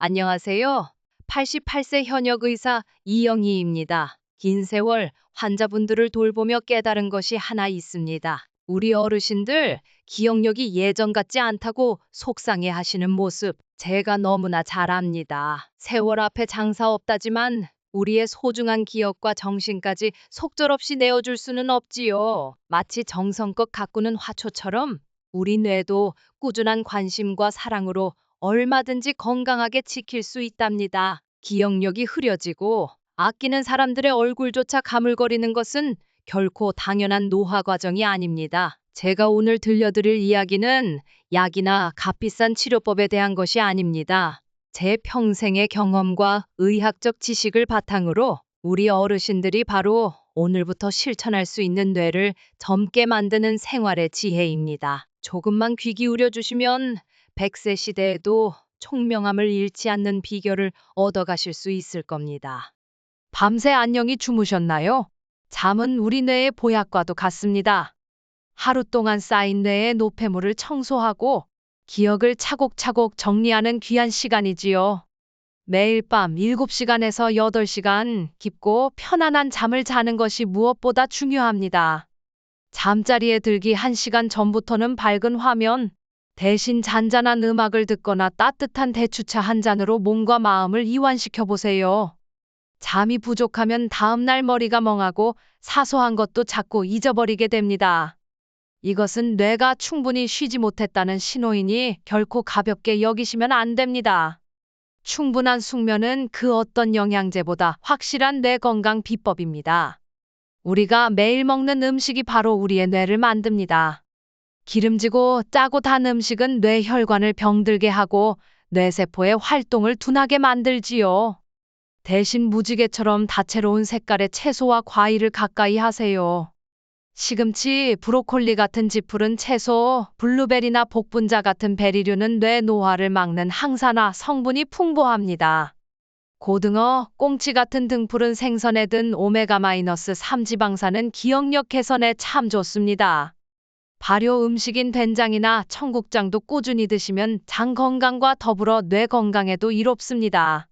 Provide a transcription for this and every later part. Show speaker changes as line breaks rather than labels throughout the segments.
안녕하세요. 88세 현역 의사 이영희입니다. 긴 세월 환자분들을 돌보며 깨달은 것이 하나 있습니다. 우리 어르신들 기억력이 예전 같지 않다고 속상해 하시는 모습 제가 너무나 잘 압니다. 세월 앞에 장사 없다지만 우리의 소중한 기억과 정신까지 속절없이 내어줄 수는 없지요. 마치 정성껏 가꾸는 화초처럼 우리 뇌도 꾸준한 관심과 사랑으로 얼마든지 건강하게 지킬 수 있답니다. 기억력이 흐려지고 아끼는 사람들의 얼굴조차 가물거리는 것은 결코 당연한 노화 과정이 아닙니다. 제가 오늘 들려드릴 이야기는 약이나 값비싼 치료법에 대한 것이 아닙니다. 제 평생의 경험과 의학적 지식을 바탕으로 우리 어르신들이 바로 오늘부터 실천할 수 있는 뇌를 젊게 만드는 생활의 지혜입니다. 조금만 귀 기울여 주시면 100세 시대에도 총명함을 잃지 않는 비결을 얻어가실 수 있을 겁니다. 밤새 안녕히 주무셨나요? 잠은 우리 뇌의 보약과도 같습니다. 하루 동안 쌓인 뇌의 노폐물을 청소하고 기억을 차곡차곡 정리하는 귀한 시간이지요. 매일 밤 7시간에서 8시간 깊고 편안한 잠을 자는 것이 무엇보다 중요합니다. 잠자리에 들기 1시간 전부터는 밝은 화면, 대신 잔잔한 음악을 듣거나 따뜻한 대추차 한 잔으로 몸과 마음을 이완시켜 보세요. 잠이 부족하면 다음날 머리가 멍하고 사소한 것도 자꾸 잊어버리게 됩니다. 이것은 뇌가 충분히 쉬지 못했다는 신호이니 결코 가볍게 여기시면 안 됩니다. 충분한 숙면은 그 어떤 영양제보다 확실한 뇌 건강 비법입니다. 우리가 매일 먹는 음식이 바로 우리의 뇌를 만듭니다. 기름지고 짜고 단 음식은 뇌 혈관을 병들게 하고 뇌세포의 활동을 둔하게 만들지요. 대신 무지개처럼 다채로운 색깔의 채소와 과일을 가까이 하세요. 시금치, 브로콜리 같은 지푸른 채소, 블루베리나 복분자 같은 베리류는 뇌 노화를 막는 항산화 성분이 풍부합니다. 고등어, 꽁치 같은 등푸른 생선에 든 오메가-3 지방산은 기억력 개선에 참 좋습니다. 발효 음식인 된장이나 청국장도 꾸준히 드시면 장 건강과 더불어 뇌 건강에도 이롭습니다.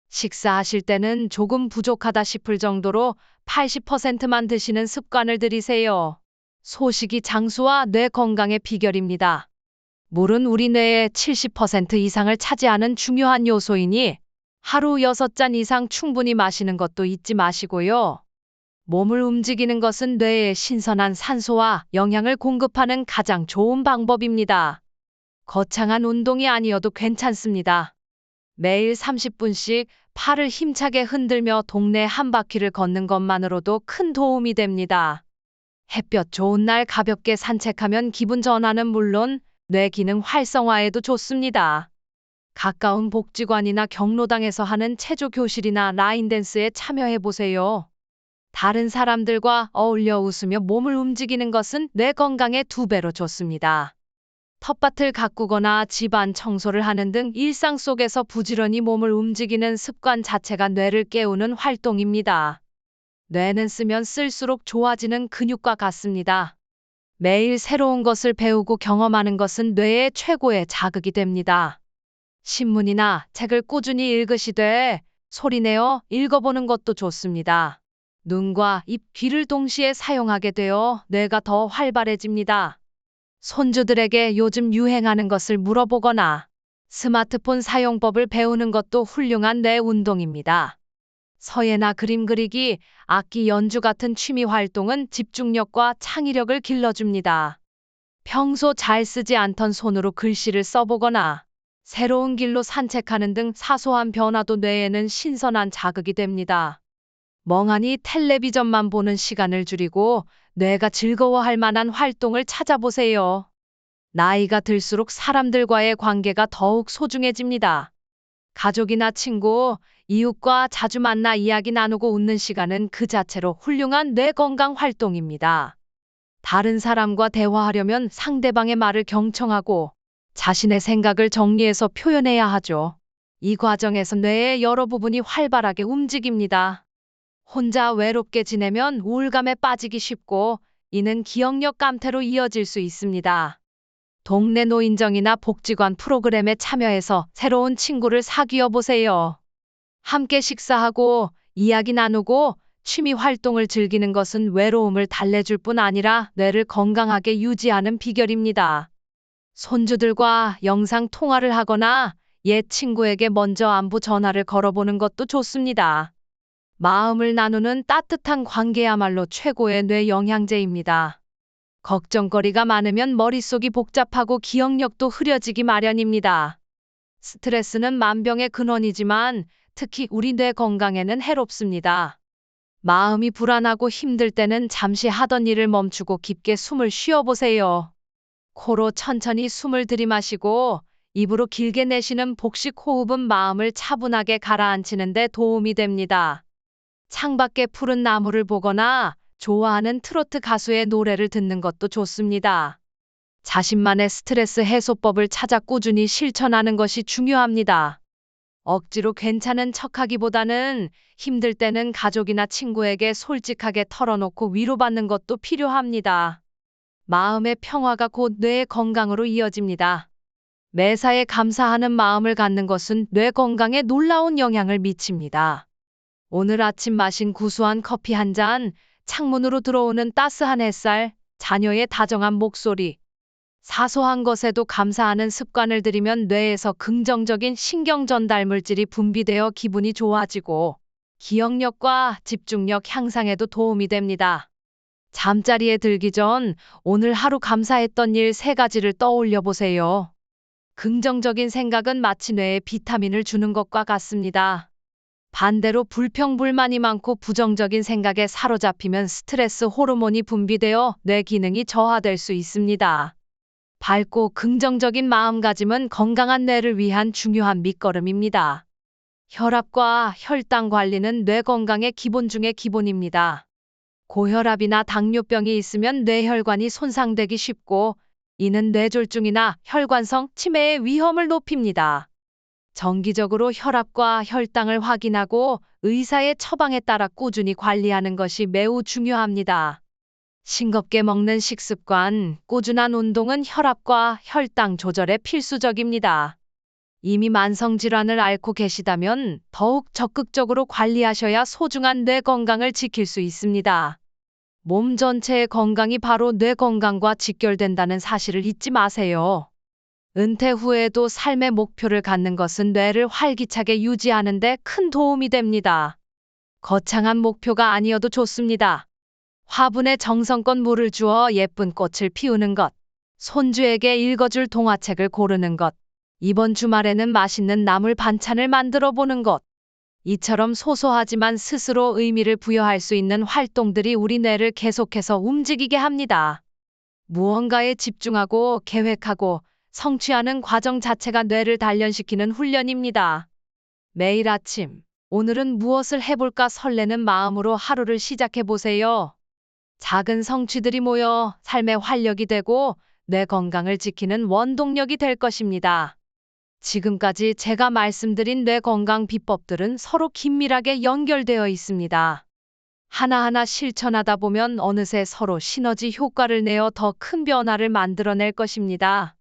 식사하실 때는 조금 부족하다 싶을 정도로 80%만 드시는 습관을 들이세요. 소식이 장수와 뇌 건강의 비결입니다. 물은 우리 뇌의 70% 이상을 차지하는 중요한 요소이니 하루 6잔 이상 충분히 마시는 것도 잊지 마시고요. 몸을 움직이는 것은 뇌에 신선한 산소와 영양을 공급하는 가장 좋은 방법입니다. 거창한 운동이 아니어도 괜찮습니다. 매일 30분씩 팔을 힘차게 흔들며 동네 한 바퀴를 걷는 것만으로도 큰 도움이 됩니다. 햇볕 좋은 날 가볍게 산책하면 기분 전환은 물론 뇌 기능 활성화에도 좋습니다. 가까운 복지관이나 경로당에서 하는 체조 교실이나 라인 댄스에 참여해 보세요. 다른 사람들과 어울려 웃으며 몸을 움직이는 것은 뇌 건강에 2배로 좋습니다. 텃밭을 가꾸거나 집안 청소를 하는 등 일상 속에서 부지런히 몸을 움직이는 습관 자체가 뇌를 깨우는 활동입니다. 뇌는 쓰면 쓸수록 좋아지는 근육과 같습니다. 매일 새로운 것을 배우고 경험하는 것은 뇌의 최고의 자극이 됩니다. 신문이나 책을 꾸준히 읽으시되 소리내어 읽어보는 것도 좋습니다. 눈과 입, 귀를 동시에 사용하게 되어 뇌가 더 활발해집니다. 손주들에게 요즘 유행하는 것을 물어보거나 스마트폰 사용법을 배우는 것도 훌륭한 뇌 운동입니다. 서예나 그림 그리기, 악기 연주 같은 취미 활동은 집중력과 창의력을 길러줍니다. 평소 잘 쓰지 않던 손으로 글씨를 써보거나 새로운 길로 산책하는 등 사소한 변화도 뇌에는 신선한 자극이 됩니다. 멍하니 텔레비전만 보는 시간을 줄이고 뇌가 즐거워할 만한 활동을 찾아보세요. 나이가 들수록 사람들과의 관계가 더욱 소중해집니다. 가족이나 친구, 이웃과 자주 만나 이야기 나누고 웃는 시간은 그 자체로 훌륭한 뇌 건강 활동입니다. 다른 사람과 대화하려면 상대방의 말을 경청하고 자신의 생각을 정리해서 표현해야 하죠. 이 과정에서 뇌의 여러 부분이 활발하게 움직입니다. 혼자 외롭게 지내면 우울감에 빠지기 쉽고 이는 기억력 감퇴로 이어질 수 있습니다. 동네 노인정이나 복지관 프로그램에 참여해서 새로운 친구를 사귀어 보세요. 함께 식사하고 이야기 나누고 취미 활동을 즐기는 것은 외로움을 달래줄 뿐 아니라 뇌를 건강하게 유지하는 비결입니다. 손주들과 영상 통화를 하거나 옛 친구에게 먼저 안부 전화를 걸어보는 것도 좋습니다. 마음을 나누는 따뜻한 관계야말로 최고의 뇌 영양제입니다. 걱정거리가 많으면 머릿속이 복잡하고 기억력도 흐려지기 마련입니다. 스트레스는 만병의 근원이지만 특히 우리 뇌 건강에는 해롭습니다. 마음이 불안하고 힘들 때는 잠시 하던 일을 멈추고 깊게 숨을 쉬어보세요. 코로 천천히 숨을 들이마시고 입으로 길게 내쉬는 복식 호흡은 마음을 차분하게 가라앉히는 데 도움이 됩니다. 창밖에 푸른 나무를 보거나 좋아하는 트로트 가수의 노래를 듣는 것도 좋습니다. 자신만의 스트레스 해소법을 찾아 꾸준히 실천하는 것이 중요합니다. 억지로 괜찮은 척하기보다는 힘들 때는 가족이나 친구에게 솔직하게 털어놓고 위로받는 것도 필요합니다. 마음의 평화가 곧 뇌의 건강으로 이어집니다. 매사에 감사하는 마음을 갖는 것은 뇌 건강에 놀라운 영향을 미칩니다. 오늘 아침 마신 구수한 커피 한 잔, 창문으로 들어오는 따스한 햇살, 자녀의 다정한 목소리, 사소한 것에도 감사하는 습관을 들이면 뇌에서 긍정적인 신경 전달 물질이 분비되어 기분이 좋아지고 기억력과 집중력 향상에도 도움이 됩니다. 잠자리에 들기 전 오늘 하루 감사했던 일 3가지를 떠올려 보세요. 긍정적인 생각은 마치 뇌에 비타민을 주는 것과 같습니다. 반대로 불평불만이 많고 부정적인 생각에 사로잡히면 스트레스 호르몬이 분비되어 뇌 기능이 저하될 수 있습니다. 밝고 긍정적인 마음가짐은 건강한 뇌를 위한 중요한 밑거름입니다. 혈압과 혈당 관리는 뇌 건강의 기본 중의 기본입니다. 고혈압이나 당뇨병이 있으면 뇌혈관이 손상되기 쉽고 이는 뇌졸중이나 혈관성 치매의 위험을 높입니다. 정기적으로 혈압과 혈당을 확인하고 의사의 처방에 따라 꾸준히 관리하는 것이 매우 중요합니다. 싱겁게 먹는 식습관, 꾸준한 운동은 혈압과 혈당 조절에 필수적입니다. 이미 만성질환을 앓고 계시다면 더욱 적극적으로 관리하셔야 소중한 뇌 건강을 지킬 수 있습니다. 몸 전체의 건강이 바로 뇌 건강과 직결된다는 사실을 잊지 마세요. 은퇴 후에도 삶의 목표를 갖는 것은 뇌를 활기차게 유지하는 데 큰 도움이 됩니다. 거창한 목표가 아니어도 좋습니다. 화분에 정성껏 물을 주어 예쁜 꽃을 피우는 것, 손주에게 읽어줄 동화책을 고르는 것, 이번 주말에는 맛있는 나물 반찬을 만들어 보는 것. 이처럼 소소하지만 스스로 의미를 부여할 수 있는 활동들이 우리 뇌를 계속해서 움직이게 합니다. 무언가에 집중하고 계획하고 성취하는 과정 자체가 뇌를 단련시키는 훈련입니다. 매일 아침, 오늘은 무엇을 해볼까 설레는 마음으로 하루를 시작해 보세요. 작은 성취들이 모여 삶의 활력이 되고 뇌 건강을 지키는 원동력이 될 것입니다. 지금까지 제가 말씀드린 뇌 건강 비법들은 서로 긴밀하게 연결되어 있습니다. 하나하나 실천하다 보면 어느새 서로 시너지 효과를 내어 더 큰 변화를 만들어낼 것입니다.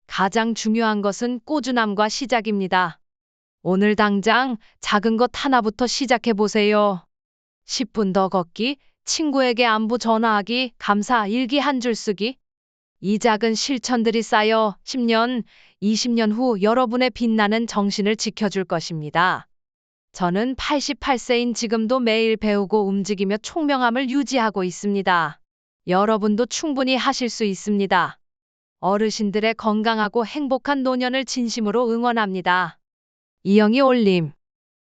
가장 중요한 것은 꾸준함과 시작입니다. 오늘 당장 작은 것 하나부터 시작해 보세요. 10분 더 걷기, 친구에게 안부 전화하기, 감사 일기 한 줄 쓰기. 이 작은 실천들이 쌓여 10년, 20년 후 여러분의 빛나는 정신을 지켜줄 것입니다. 저는 88세인 지금도 매일 배우고 움직이며 총명함을 유지하고 있습니다. 여러분도 충분히 하실 수 있습니다. 어르신들의 건강하고 행복한 노년을 진심으로 응원합니다. 이영희 올림.